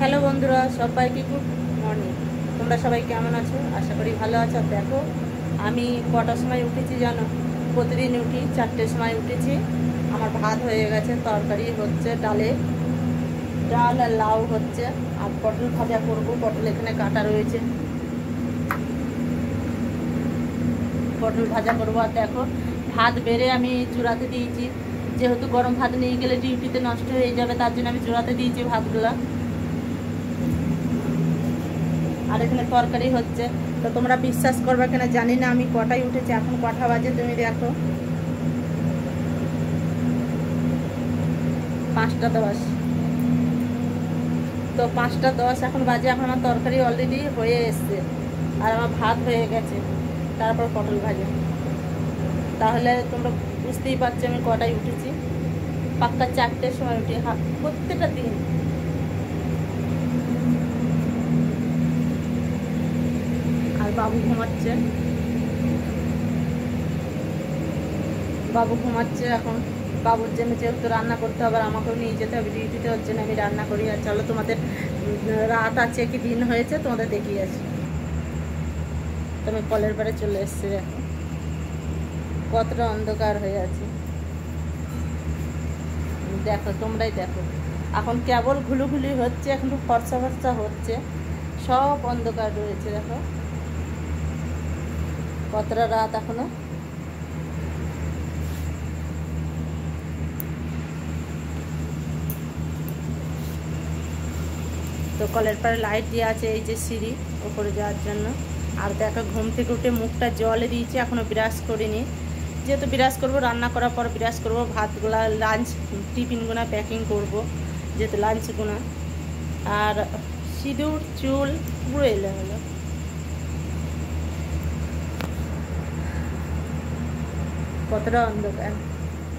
Hello বন্ধুরা, সবাইকে good morning. তোমরা সবাই কেমন আছো? আশা করি ভালো আছো। দেখো আমি কটার সময় উঠেছি জানো? প্রতিদিন উঠি 4টের সময় উঠেছি। আমার ভাত হয়ে গেছে, তরকারি হচ্ছে, ডাল আর লাউ হচ্ছে, আর পটল ভাজা করবো। পটল এখানে কাটা রয়েছে, পটল ভাজা করবো। আর দেখো ভাত বেড়ে আমি চূড়াতে দিয়েছি, যেহেতু গরম ভাত নিয়ে গেলে ডিউটিতে নষ্ট হয়ে যাবে, তার জন্য আমি চূড়াতে দিয়েছি ভাতগুলা। আর এখানে তরকারি হচ্ছে। তো তোমরা বিশ্বাস করবে কিনা জানি না, আমি কটায় উঠেছি, এখন কটা বাজে তুমি দেখো, 5টা 10। তো 5টা 10 এখন বাজে, এখন আমার তরকারি অলরেডি হয়ে এসছে, আর আমার ভাত হয়ে গেছে, তারপর পটল ভাজা। তাহলে তোমরা বুঝতেই পারছো আমি কটায় উঠেছি। পাক্কা 4টের সময় উঠি প্রত্যেকটা দিন। আর বাবু ঘুমাচ্ছে এখন। বাবুর জন্য যেহেতু রান্না করতে হবে, আমাকেও নিয়ে যেতে হবে ডিউটিতে, ওর জন্য আমি রান্না করি। আর চলো তোমাদের রাত আছে কি দিন হয়েছে তোমাদের দেখিয়ে আছি। তুমি কলের পাড়ে চলে এসছি, দেখো কতটা অন্ধকার হয়ে আছে। দেখো তোমরাই দেখো, এখন কেবল ঘুলুঘুলি হচ্ছে, এখন তো ফর্সা ফর্সা হচ্ছে, সব অন্ধকার রয়েছে। দেখো কতটা রাত এখনো। তো কলের পাড়ে লাইট দিয়ে আছে, এই যে সিঁড়ি ওপরে যাওয়ার জন্য। আর দেখো ঘুম থেকে উঠে মুখটা জলে দিয়েছি, এখনও ব্রাশ করিনি। যেহেতু ব্রাশ করবো, রান্না করার পর ব্রাশ করবো, ভাতগুলা লাঞ্চ টিফিনগুলো প্যাকিং করব, যেহেতু লাঞ্চগুলো। আর সিঁদুর চুল পুরো এলোমেলো। কতটা অন্ধকার,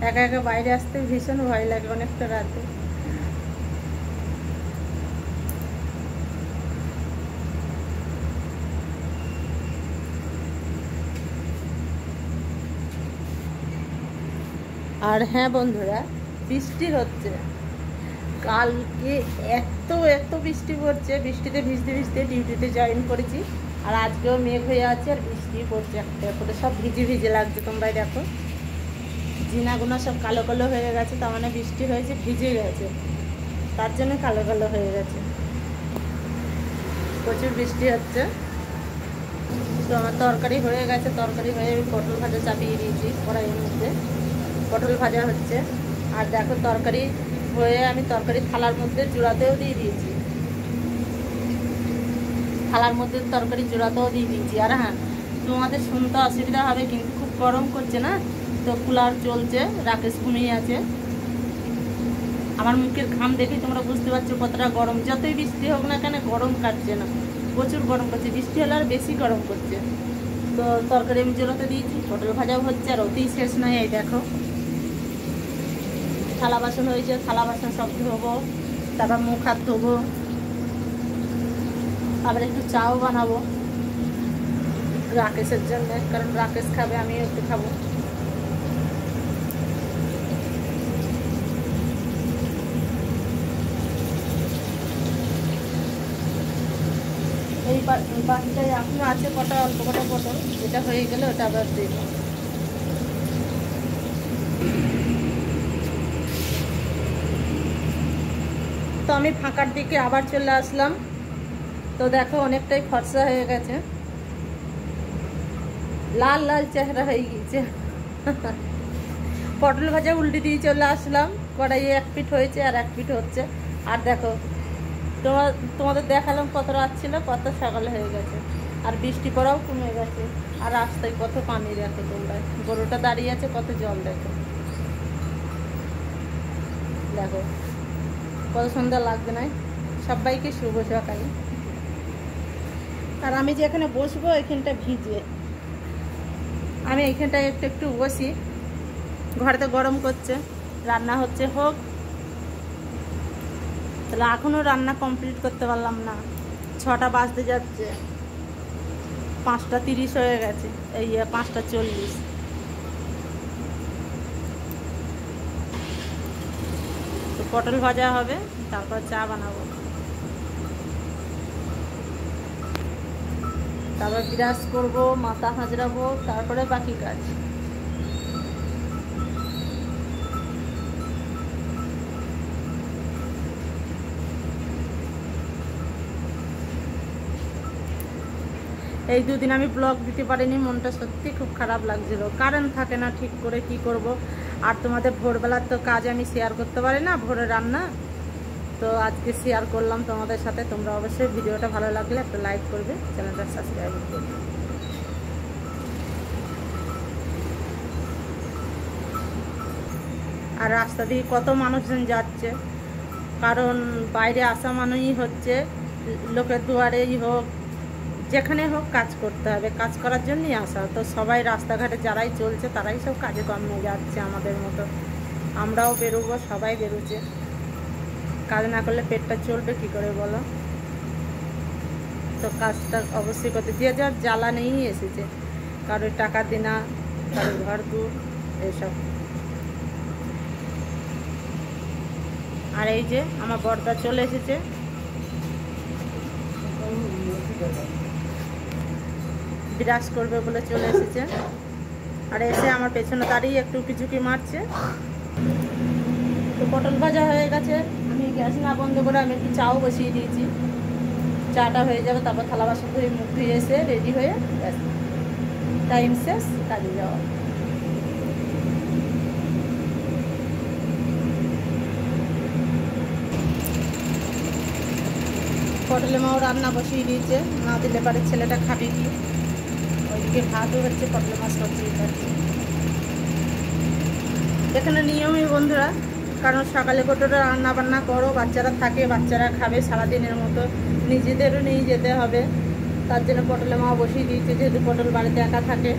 একা একা বাইরে আসতে ভীষণ ভয় লাগে অনেকটা রাতে। আর হ্যাঁ বন্ধুরা, বৃষ্টি হচ্ছে কালকে, এত এত বৃষ্টি পড়ছে। বৃষ্টিতে ভিজতে ভিজতে ডিউটিতে জয়েন করেছি, আর আজকেও মেঘ হয়ে আছে আর বৃষ্টি পড়ছে একটা করে, সব ভিজে ভিজে লাগছে। তোমরাই দেখো জিনাগুনা সব কালো কালো হয়ে গেছে, তার মানে বৃষ্টি হয়েছে, ভিজে গেছে, তার জন্য কালো কালো হয়ে গেছে। প্রচুর বৃষ্টি হচ্ছে। তো আমার তরকারি হয়ে গেছে, তরকারি হয়ে আমি পটল ভাজা চাপিয়ে দিয়েছি কড়াইয়ের মধ্যে, পটল ভাজা হচ্ছে। আর দেখো তরকারি হয়ে আমি তরকারি থালার মধ্যে জোড়াতেও দিয়ে দিয়েছি, থালার মধ্যে তরকারি জোড়াতেও দিয়ে দিয়েছি। আর হ্যাঁ, তোমাদের শুনতে অসুবিধা হবে, কিন্তু খুব গরম করছে না, তো কুলার চলছে, রাকেশ ঘুমিয়ে আছে। আমার মুখের ঘাম দেখেই তোমরা বুঝতে পারছো কতটা গরম। যতই বৃষ্টি হোক না কেন, গরম কাটছে না, প্রচুর গরম করছে। বৃষ্টি হলে আর বেশি গরম করছে। তো তরকারি আমি জোড়াতে দিয়েছি, পটল ভাজাও হচ্ছে, আর অতি শেষ নয়। এই দেখো থালা বাসন হয়েছে, থালা বাসন সব ধোবো, তারপর মুখ হাত ধোবো, আবার একটু চাও বানাবো রাকেশের জন্য, কারণ রাকেশ খাবে, আমিও একটু খাবো। এই বাকিটাই এখনো আছে, কটা অল্প কটা পটল, যেটা হয়ে গেলে ওটা আবার দেব। তো আমি ফাঁকার দিকে আবার চলে আসলাম। তো দেখো অনেকটাই ফর্সা হয়ে গেছে, লাল লাল চেহারা হয়ে গিয়েছে। পটল ভাজা উল্টে দিয়ে চলে আসলাম, কড়াইয়ে 1 পিঠ হয়েছে আর 1 পিঠ হচ্ছে। আর দেখো তোমাদের দেখালাম কত রাত ছিল, কত সকালে হয়ে গেছে, আর বৃষ্টি পড়াও কমে গেছে। আর রাস্তায় কত পানি, দেখো তোমরা, গরুটা দাঁড়িয়ে আছে, কত জল দেখো, দেখো কত সুন্দর লাগছে না? সবাইকে শুভ সকাল। আর আমি যে এখানে বসবো, এখানটা ভিজে, আমি এখানটায় একটু একটু বসি। ঘরে তো গরম করছে, রান্না হচ্ছে হোক। তাহলে এখনও রান্না কমপ্লিট করতে পারলাম না, 6টা বাজতে যাচ্ছে, 5টা 30 হয়ে গেছে, এই 5টা 40। তো পটল ভাজা হবে, তারপর চা বানাবো। তারপর বিরাজ করব, মাথা হাজরাবো, তারপরে বাকি কাজ। এই দুদিন আমি ব্লগ দিতে পারিনি, মনটা সত্যি খুব খারাপ লাগছিল। কারেন্ট থাকে না ঠিক করে, কি করব। আর তোমাদের ভোরবেলার তো কাজ আমি শেয়ার করতে পারি না, ভোরে রান্না। তো আজকে শেয়ার করলাম তোমাদের সাথে। তোমরা অবশ্যই ভিডিওটা ভালো লাগলে একটা লাইক করবে, চ্যানেলটা সাবস্ক্রাইব করবে। আর রাস্তা দিয়ে কত মানুষজন যাচ্ছে, কারণ বাইরে আসা মানেই হচ্ছে লোকের দুয়ারেই হোক, যেখানে হোক কাজ করতে হবে, কাজ করার জন্যই আসা। তো সবাই রাস্তাঘাটে যারাই চলছে তারাই সব কাজে কর্মে যাচ্ছে আমাদের মতো। আমরাও বেরোবো, সবাই বেরোচ্ছে। কাজ না করলে পেটটা চলবে কি করে বলো? তো কাজটা অবশ্যই করতে, যে যার জ্বালা নিয়েই এসেছে, কারোর টাকা দেনা, কারোর ঘর দূর, এইসব। আর এই যে আমার বড়দা চলে এসেছে, বিরাজ করবে বলে চলে এসেছে। আর এসে আমার পেছনে দাঁড়িয়ে একটু পিচুকি মারছে। তো পটল ভাজা হয়ে গেছে, আমি গ্যাস না বন্ধ করে আমি একটু চাও বসিয়ে দিয়েছি। চাটা হয়ে যাবে, তারপর থালা বাসন ধুয়ে মুখ ধুয়ে এসে রেডি হয়ে ব্যাস, টাইম শেষ, কাজে যাওয়া। পটলের মাও রান্না বসিয়ে দিয়েছে, না দিলে পারে ছেলেটা খাবে কি। ওইদিকে ভাতও হচ্ছে, পটলের মাছ সবজি খাচ্ছে। এখানে নিয়মই বন্ধুরা, কারণ সকালে কতটা রান্না বান্না করো, বাচ্চারা থাকে, বাচ্চারা খাবে সারাদিনের মতো, নিজেদেরও নিয়ে যেতে হবে। তার জন্য পটলের মা বসিয়ে দিয়েছে, যেহেতু পটল বাড়িতে একা থাকে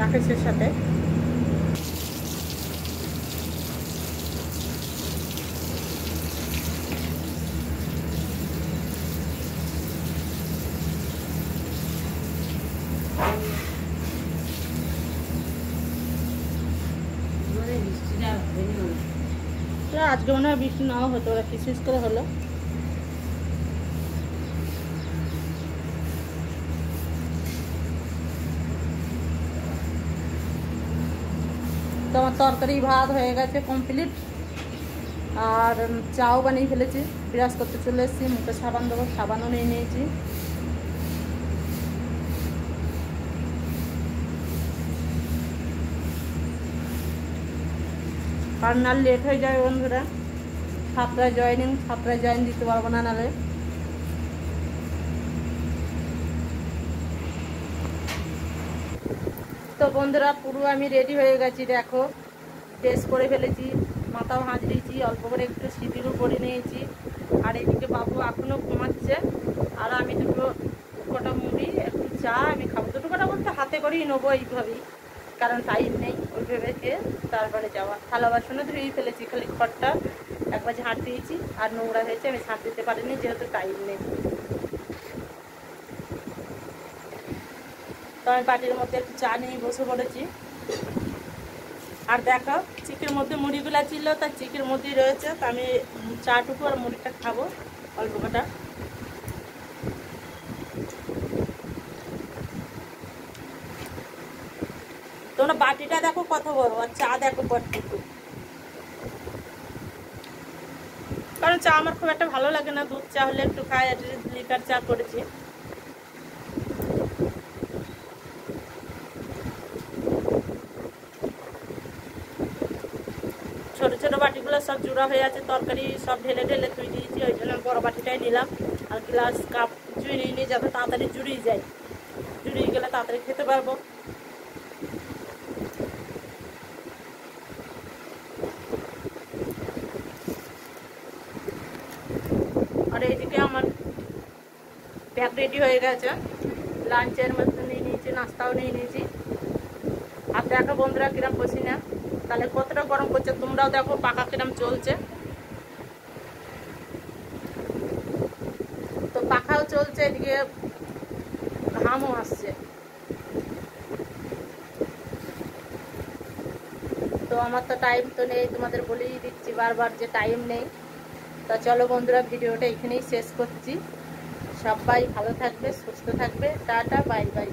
রাকেশের সাথে। আজকে মনে হয় বৃষ্টি নাও হতো, ওরা ফিস করে হলো। তো আমার তরকারি ভাত হয়ে গেছে কমপ্লিট, আর চাও বানিয়ে ফেলেছি। বিরাজ করতে চলে এসেছি, মুখে সাবান দেবো, সাবানও নিয়ে নিয়েছি। কারণ না লেট হয়ে যায় বন্ধুরা, 7টায় জয়েনিং, 7টায় জয়েন দিতে পারবো না নাহলে। তো বন্ধুরা পুরো আমি রেডি হয়ে গেছি, দেখো ড্রেস করে ফেলেছি, মাথাও হাঁচড়িয়েছি, অল্প করে একটু সিঁদুরও করে নিয়েছি। আর এদিকে বাবু এখনও ঘুমাচ্ছে, আর আমি দুটো কটা মুড়ি একটু চা আমি খাবো। দুটো কটা বলতে হাতে করেই নেবো এইভাবেই, কারণ টাইম নেই ওই ভেবে খেয়ে তারপরে যাওয়া। থালা বাসনও ধুয়েই ফেলেছি, খালি ঘরটা একবার ঝাঁট দিয়েছি, আর নোংরা হয়েছে আমি ঝাঁট দিতে পারিনি যেহেতু টাইম নেই। তো আমি বাটির মধ্যে একটু চা নিয়ে বসে পড়েছি। আর দেখো চিকের মধ্যে মুড়িগুলো ছিল, তার চিকের মধ্যেই রয়েছে। তো আমি চাটুকু আর মুড়িটা খাবো অল্প কটা। তোমরা বাটিটা দেখো কত বড়, আর চা দেখো কতটুকু। কারণ চা আমার খুব একটা ভালো লাগে না, দুধ চা হলে একটু খাই, আর লিকার চা করেছি। ছোট ছোট বাটিগুলো সব জোড়া হয়ে আছে, তরকারি সব ঢেলে ঢেলে ধুয়ে দিয়েছি, ওই জন্য বড় বাটিটাই নিলাম। আর গ্লাস কাপ জুড়ে নিয়ে নিয়ে যাতে তাড়াতাড়ি জুড়িয়ে যায়, জুড়িয়ে গেলে তাড়াতাড়ি খেতে পারবো। আর এইদিকে আমার ব্যাগ রেডি হয়ে গেছে, লাঞ্চের মধ্যে নিয়ে নিয়েছি, নাস্তাও নিয়ে নিয়েছি। আর দেখো বন্ধুরা কিরম বসি না, তাহলে কতটা গরম করছে তোমরাও দেখো, পাখা কিরম চলছে। তো পাখাও চলছে, এদিকে ঘামও আসছে। তো আমার তো টাইম তো নেই, তোমাদের বলেই দিচ্ছি বারবার যে টাইম নেই। তা চলো বন্ধুরা ভিডিওটা এখানেই শেষ করছি। সবাই ভালো থাকবে, সুস্থ থাকবে। Tata, bye bye.